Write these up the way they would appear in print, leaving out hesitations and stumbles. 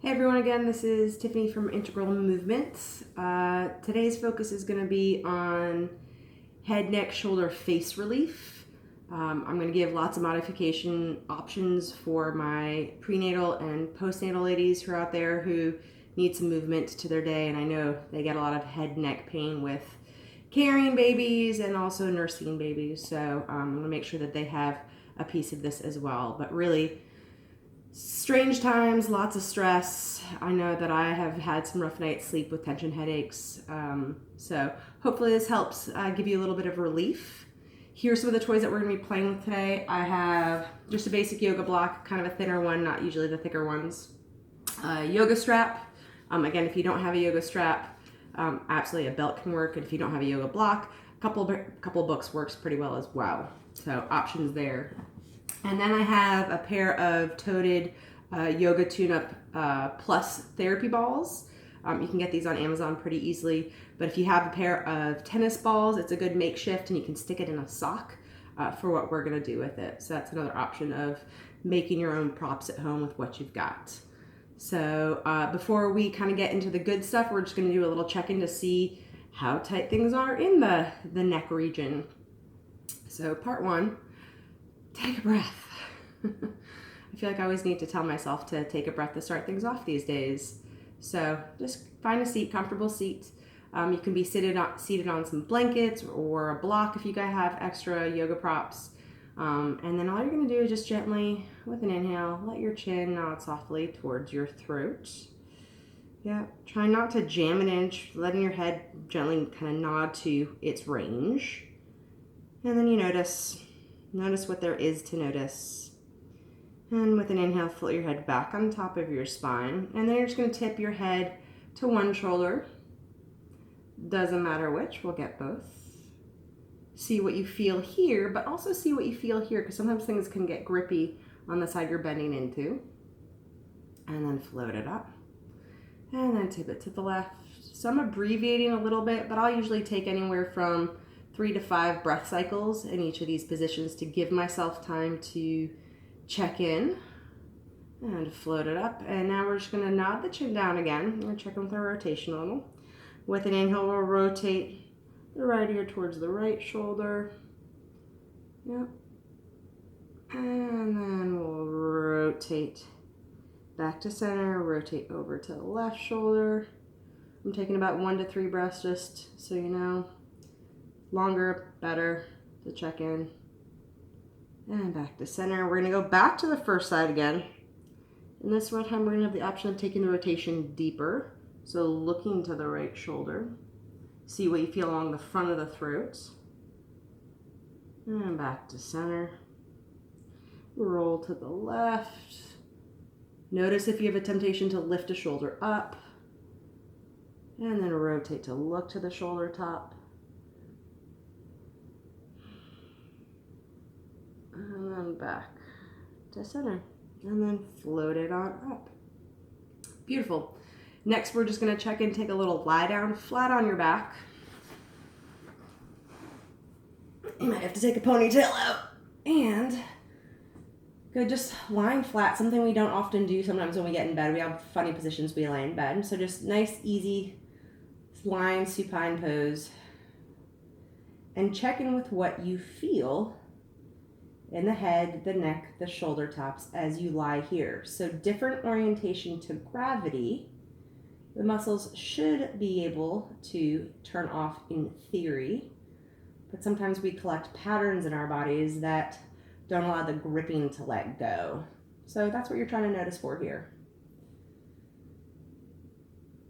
Hey everyone, again, this is Tiffany from Integral Movements. Today's focus is going to be on head, neck, shoulder, face relief. I'm going to give lots of modification options for my prenatal and postnatal ladies who are out there who need some movement to their day, and I know they get a lot of head, neck pain with carrying babies and also nursing babies, so I'm going to make sure that they have a piece of this as well. But really, strange times, lots of stress. I know that I have had some rough nights sleep with tension headaches. So hopefully this helps give you a little bit of relief. Here's some of the toys that we're going to be playing with today. I have just a basic yoga block, kind of a thinner one, not usually the thicker ones. Yoga strap. Again, if you don't have a yoga strap, absolutely a belt can work. And if you don't have a yoga block, a couple books works pretty well as well. So options there. And then I have a pair of toted Yoga Tune-Up Plus therapy balls. You can get these on Amazon pretty easily. But if you have a pair of tennis balls, it's a good makeshift, and you can stick it in a sock for what we're going to do with it. So that's another option of making your own props at home with what you've got. So before we kind of get into the good stuff, we're just going to do a little check-in to see how tight things are in the neck region. So part one. Take a breath. I feel like I always need to tell myself to take a breath to start things off these days. So just find a seat, comfortable seat. You can be seated on some blankets or a block if you guys have extra yoga props. And then all you're going to do is just gently, with an inhale, let your chin nod softly towards your throat. Yeah, try not to jam an inch, letting your head gently kind of nod to its range. And then you notice what there is to notice. And with an inhale, float your head back on top of your spine. And then you're just going to tip your head to one shoulder. Doesn't matter which, we'll get both. See what you feel here, but also see what you feel here, because sometimes things can get grippy on the side you're bending into. And then float it up. And then tip it to the left. So I'm abbreviating a little bit, but I'll usually take anywhere from 3 to 5 breath cycles in each of these positions to give myself time to check in and float it up. And now we're just going to nod the chin down again. We're checking with our rotation a little. With an inhale, we'll rotate the right ear towards the right shoulder. Yep. And then we'll rotate back to center, rotate over to the left shoulder. I'm taking about 1 to 3 breaths just so you know. Longer, better to check in. And back to center. We're going to go back to the first side again. And this time we're going to have the option of taking the rotation deeper. So looking to the right shoulder. See what you feel along the front of the throat. And back to center. Roll to the left. Notice if you have a temptation to lift a shoulder up. And then rotate to look to the shoulder top. And then back to center. And then float it on up. Beautiful. Next, we're just going to check in, take a little lie down flat on your back. You might have to take a ponytail out. And good, just lying flat, something we don't often do sometimes when we get in bed. We have funny positions we lay in bed. So just nice, easy, lying supine pose. And check in with what you feel in the head, the neck, the shoulder tops as you lie here. So different orientation to gravity. The muscles should be able to turn off in theory, but sometimes we collect patterns in our bodies that don't allow the gripping to let go. So that's what you're trying to notice for here.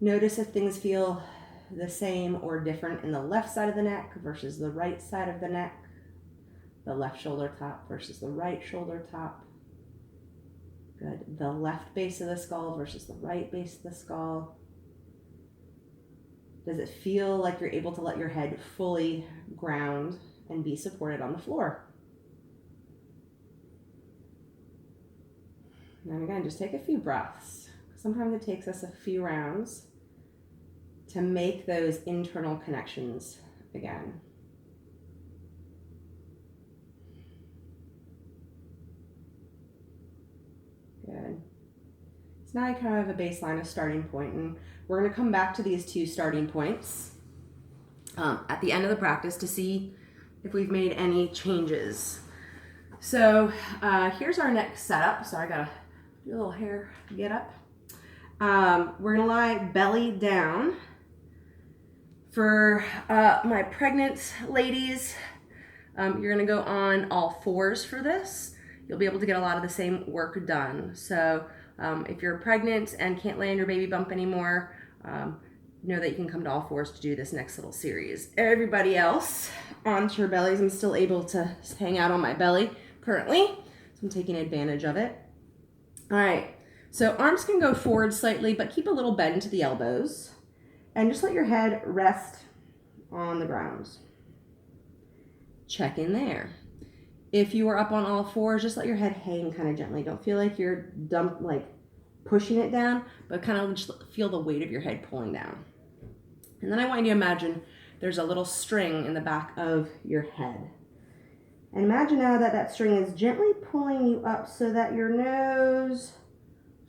Notice if things feel the same or different in the left side of the neck versus the right side of the neck. The left shoulder top versus the right shoulder top. Good. The left base of the skull versus the right base of the skull. Does it feel like you're able to let your head fully ground and be supported on the floor? And again, just take a few breaths. Sometimes it takes us a few rounds to make those internal connections again. Good. So now I kind of have a baseline, a starting point, and we're going to come back to these two starting points at the end of the practice to see if we've made any changes. So here's our next setup. So I got to do a little hair get up. We're going to lie belly down. For my pregnant ladies, you're going to go on all fours for this. You'll be able to get a lot of the same work done. So if you're pregnant and can't lay on your baby bump anymore, know that you can come to all fours to do this next little series. Everybody else onto your bellies. I'm still able to hang out on my belly currently, so I'm taking advantage of it. All right, so arms can go forward slightly, but keep a little bend to the elbows, and just let your head rest on the ground. Check in there. If you are up on all fours, just let your head hang kind of gently. Don't feel like you're pushing it down, but kind of just feel the weight of your head pulling down. And then I want you to imagine there's a little string in the back of your head. And imagine now that that string is gently pulling you up so that your nose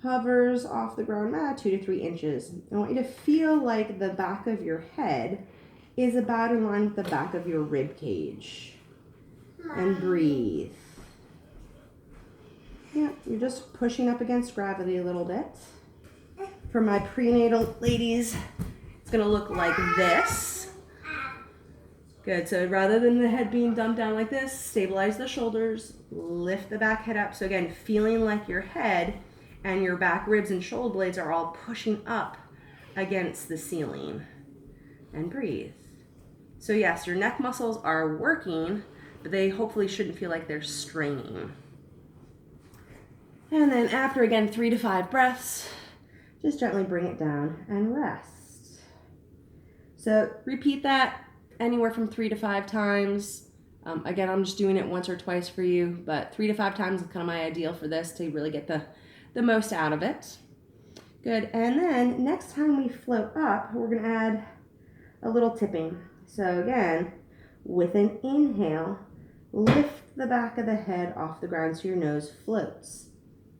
hovers off the ground 2 to 3 inches. I want you to feel like the back of your head is about in line with the back of your rib cage. And breathe. Yeah, you're just pushing up against gravity a little bit. For my prenatal ladies, it's going to look like this. Good. So rather than the head being dumped down like this, stabilize the shoulders, lift the back head up. So again, feeling like your head and your back ribs and shoulder blades are all pushing up against the ceiling. And breathe. So yes, your neck muscles are working, but they hopefully shouldn't feel like they're straining. And then after, again, 3 to 5 breaths, just gently bring it down and rest. So repeat that anywhere from 3 to 5 times. Again, I'm just doing it once or twice for you, but 3 to 5 times is kind of my ideal for this to really get the most out of it. Good. And then next time we float up, we're going to add a little tipping. So again, with an inhale, lift the back of the head off the ground so your nose floats.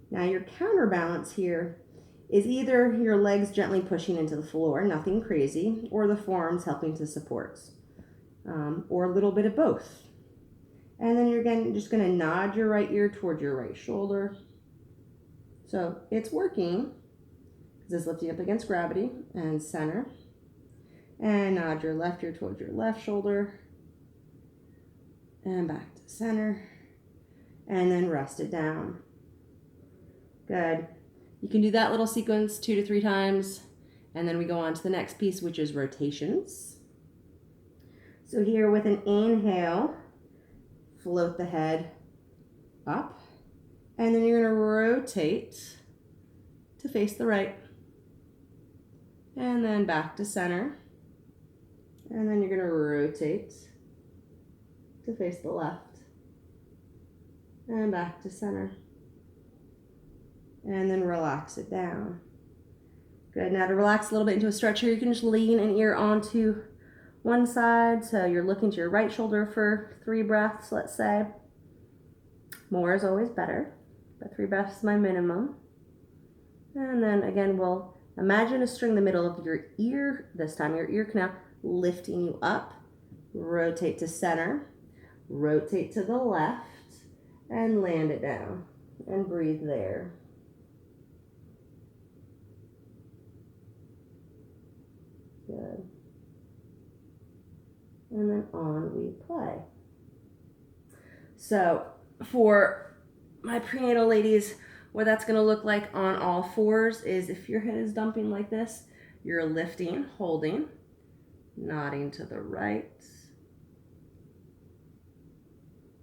Now your counterbalance here is either your legs gently pushing into the floor, nothing crazy, or the forearms helping to support, or a little bit of both. And then you're again just going to nod your right ear toward your right shoulder. So it's working because it's lifting up against gravity and center. And nod your left ear towards your left shoulder. And back to center. And then rest it down. Good. You can do that little sequence 2 to 3 times. And then we go on to the next piece, which is rotations. So here with an inhale, float the head up. And then you're going to rotate to face the right. And then back to center. And then you're going to rotate to face the left. And back to center. And then relax it down. Good. Now to relax a little bit into a stretch here, you can just lean an ear onto one side. So you're looking to your right shoulder for 3 breaths, let's say. More is always better, but 3 breaths is my minimum. And then again, we'll imagine a string in the middle of your ear. This time your ear canal lifting you up. Rotate to center. Rotate to the left. And land it down. And breathe there. Good. And then on we play. So for my prenatal ladies, what that's going to look like on all fours is if your head is dumping like this, you're lifting, holding, nodding to the right,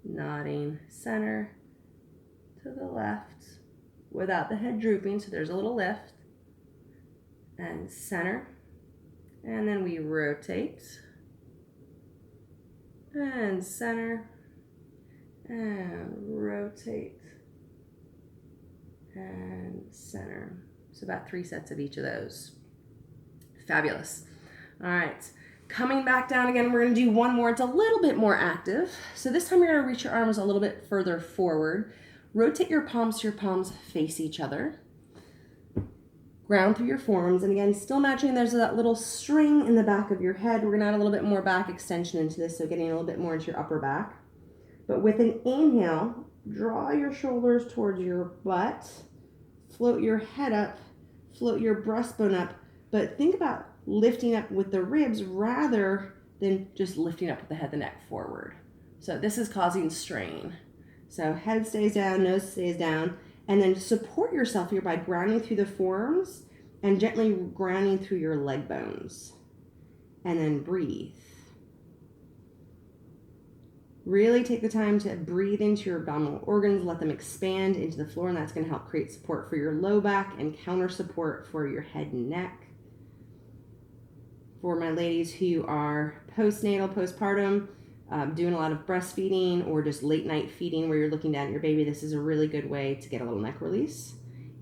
nodding center to the left without the head drooping, so there's a little lift, and center, and then we rotate, and center, and rotate, and center. So about 3 sets of each of those. Fabulous. All right, coming back down again, we're going to do one more. It's a little bit more active. So this time you're going to reach your arms a little bit further forward. Rotate your palms so your palms face each other. Ground through your forearms. And again, still imagining there's that little string in the back of your head. We're gonna add a little bit more back extension into this, so getting a little bit more into your upper back. But with an inhale, draw your shoulders towards your butt, float your head up, float your breastbone up, but think about lifting up with the ribs rather than just lifting up with the head, the neck forward. So this is causing strain. So head stays down, nose stays down, and then support yourself here by grounding through the forearms and gently grounding through your leg bones. And then breathe. Really take the time to breathe into your abdominal organs, let them expand into the floor, and that's going to help create support for your low back and counter support for your head and neck. For my ladies who are postnatal, postpartum, doing a lot of breastfeeding or just late night feeding where you're looking down at your baby, this is a really good way to get a little neck release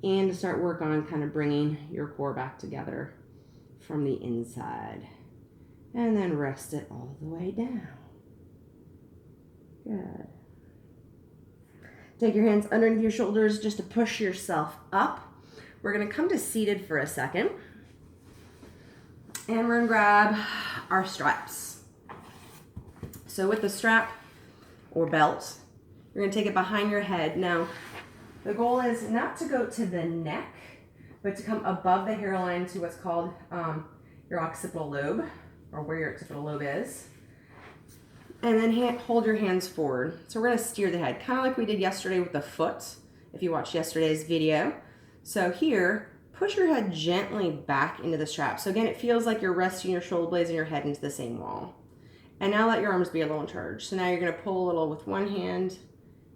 and to start work on kind of bringing your core back together from the inside. And then rest it all the way down. Good. Take your hands underneath your shoulders just to push yourself up. We're going to come to seated for a second. And we're going to grab our straps. So with the strap or belt, you're going to take it behind your head. Now, the goal is not to go to the neck, but to come above the hairline to what's called your occipital lobe, or where your occipital lobe is. And then hold your hands forward. So we're going to steer the head, kind of like we did yesterday with the foot, if you watched yesterday's video. So here, push your head gently back into the strap. So again, it feels like you're resting your shoulder blades and your head into the same wall. And now let your arms be a little in charge. So now you're going to pull a little with one hand,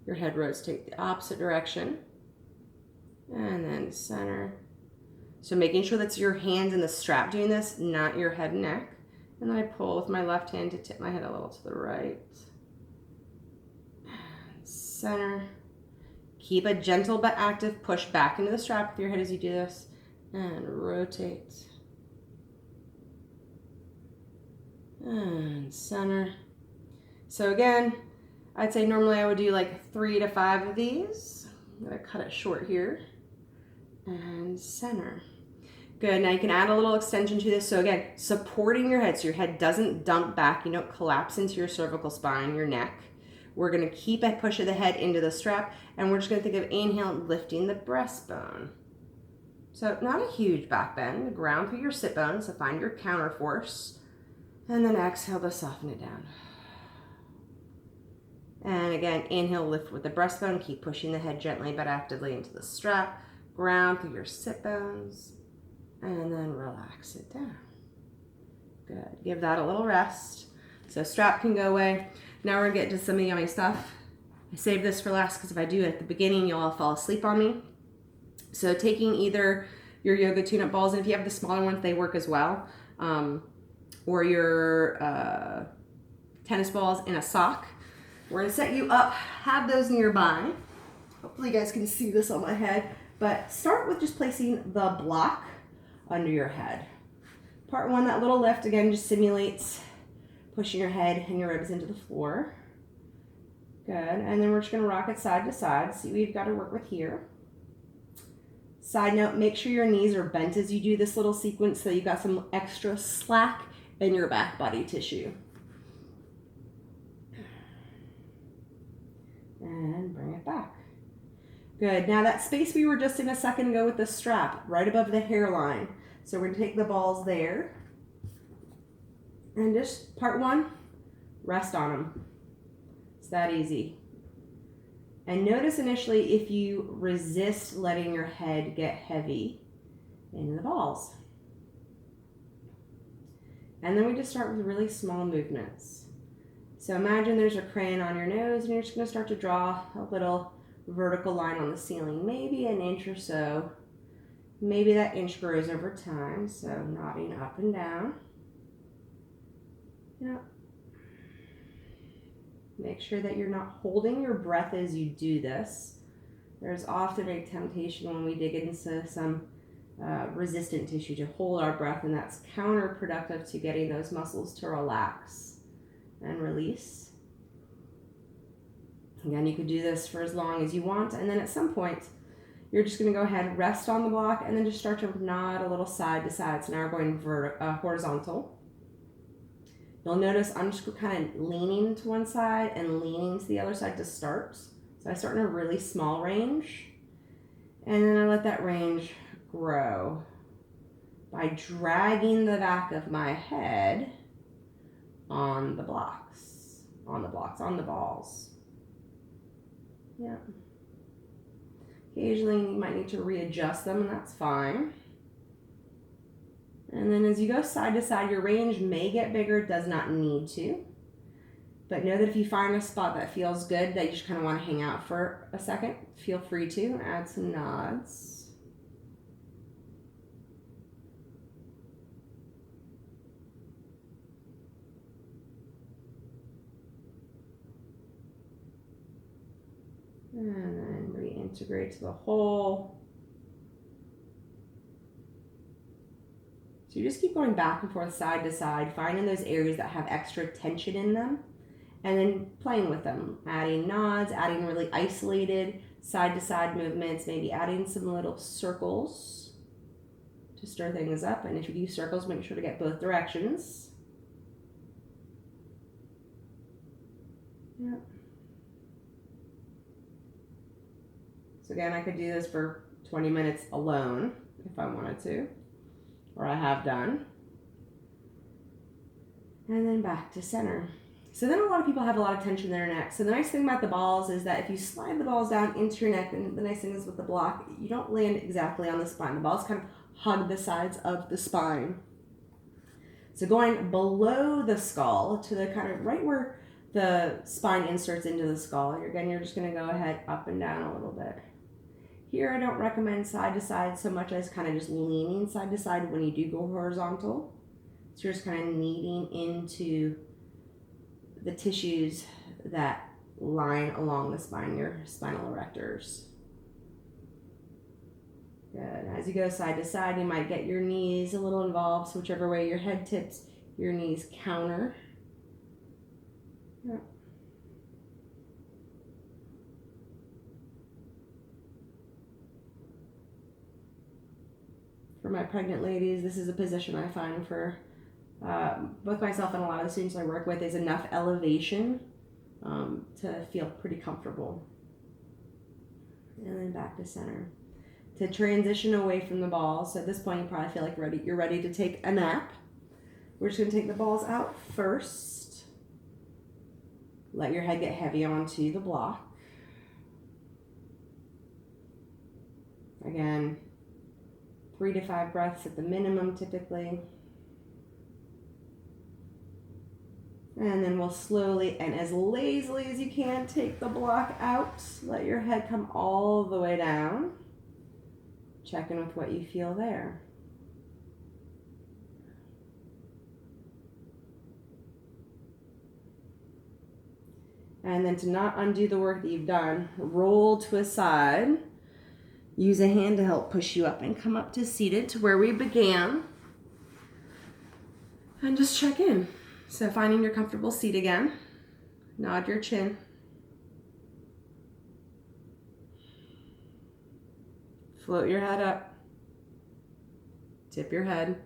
your head rotate the opposite direction, and then center. So making sure that's your hands in the strap doing this, not your head and neck. And then I pull with my left hand to tip my head a little to the right. And center. Keep a gentle but active push back into the strap with your head as you do this. And rotate. And center. So again, I'd say normally I would do like 3 to 5 of these. I'm going to cut it short here. And center. Good, now you can add a little extension to this. So again, supporting your head so your head doesn't dump back, you don't collapse into your cervical spine, your neck. We're gonna keep a push of the head into the strap, and we're just gonna think of inhale, lifting the breastbone. So not a huge back bend, ground through your sit bones, so find your counter force, and then exhale to soften it down. And again, inhale, lift with the breastbone, keep pushing the head gently but actively into the strap, ground through your sit bones, and then relax it down. Good. Give that a little rest. So strap can go away. Now we're gonna get to some of the yummy stuff. I saved this for last because if I do it at the beginning, you'll all fall asleep on me. So taking either your yoga tune-up balls, and if you have the smaller ones, they work as well, or your tennis balls in a sock. We're gonna set you up, have those nearby. Hopefully you guys can see this on my head, but start with just placing the block under your head. Part 1, that little lift, again, just simulates pushing your head and your ribs into the floor. Good, and then we're just gonna rock it side to side. See what you've got to work with here. Side note, make sure your knees are bent as you do this little sequence so you've got some extra slack in your back body tissue. And bring it back. Good, now that space we were just in a second ago with the strap, right above the hairline. So we're gonna take the balls there. And just part 1, rest on them. It's that easy. And notice initially if you resist letting your head get heavy in the balls. And then we just start with really small movements. So imagine there's a crayon on your nose and you're just gonna start to draw a little vertical line on the ceiling, maybe an inch or so. Maybe that inch grows over time, so nodding up and down. Yep. Make sure that you're not holding your breath as you do this. There's often a temptation when we dig into some resistant tissue to hold our breath, and that's counterproductive to getting those muscles to relax and release. Again, you could do this for as long as you want, and then at some point, you're just going to go ahead and rest on the block and then just start to nod a little side to side. So now we're going horizontal. You'll notice I'm just kind of leaning to one side and leaning to the other side to start. So I start in a really small range, and then I let that range grow by dragging the back of my head on the blocks, on the balls. Yeah. Occasionally you might need to readjust them, and that's fine. And then as you go side to side, your range may get bigger, does not need to. But know that if you find a spot that feels good, that you just kind of want to hang out for a second, feel free to add some nods. And then reintegrate to the whole. So you just keep going back and forth, side to side, finding those areas that have extra tension in them, and then playing with them, adding nods, adding really isolated side to side movements, maybe adding some little circles to stir things up. And if you do circles, make sure to get both directions. Yeah. So again, I could do this for 20 minutes alone if I wanted to, or I have done. And then back to center. So then a lot of people have a lot of tension in their neck. So the nice thing about the balls is that if you slide the balls down into your neck, and the nice thing is with the block, you don't land exactly on the spine. The balls kind of hug the sides of the spine. So going below the skull to the kind of right where the spine inserts into the skull, you're just going to go ahead up and down a little bit. Here I don't recommend side to side so much as kind of just leaning side to side when you do go horizontal. So you're just kind of kneading into the tissues that line along the spine, your spinal erectors. Good. As you go side to side, you might get your knees a little involved, so whichever way your head tips, your knees counter. Yeah. For my pregnant ladies, this is a position I find for both myself and a lot of the students I work with is enough elevation to feel pretty comfortable. And then back to center. To transition away from the balls, so at this point you probably feel like you're ready to take a nap. We're just going to take the balls out first. Let your head get heavy onto the block. Again, 3 to 5 breaths at the minimum typically. And then we'll slowly and as lazily as you can take the block out. Let your head come all the way down. Check in with what you feel there. And then to not undo the work that you've done, roll to a side. Use a hand to help push you up and come up to seated to where we began. And just check in. So finding your comfortable seat again. Nod your chin. Float your head up. Tip your head.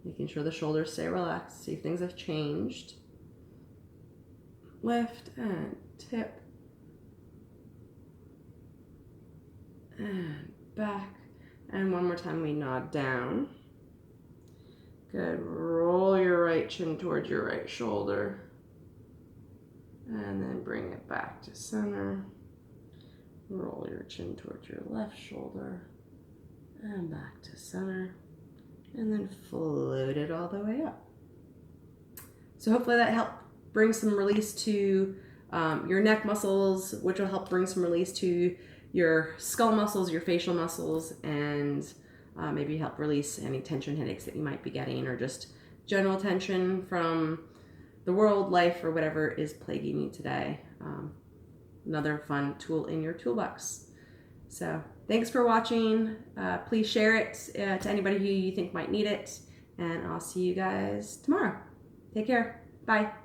Making sure the shoulders stay relaxed. See if things have changed. Lift and tip. And back. And one more time we nod down. Good. Roll your right chin towards your right shoulder. And then bring it back to center. Roll your chin towards your left shoulder. And back to center. And then float it all the way up. So hopefully that helped bring some release to your neck muscles, which will help bring some release to your skull muscles, your facial muscles, and maybe help release any tension headaches that you might be getting, or just general tension from the world, life, or whatever is plaguing you today. Another fun tool in your toolbox. So thanks for watching. Please share it to anybody who you think might need it, and I'll see you guys tomorrow. Take care. Bye.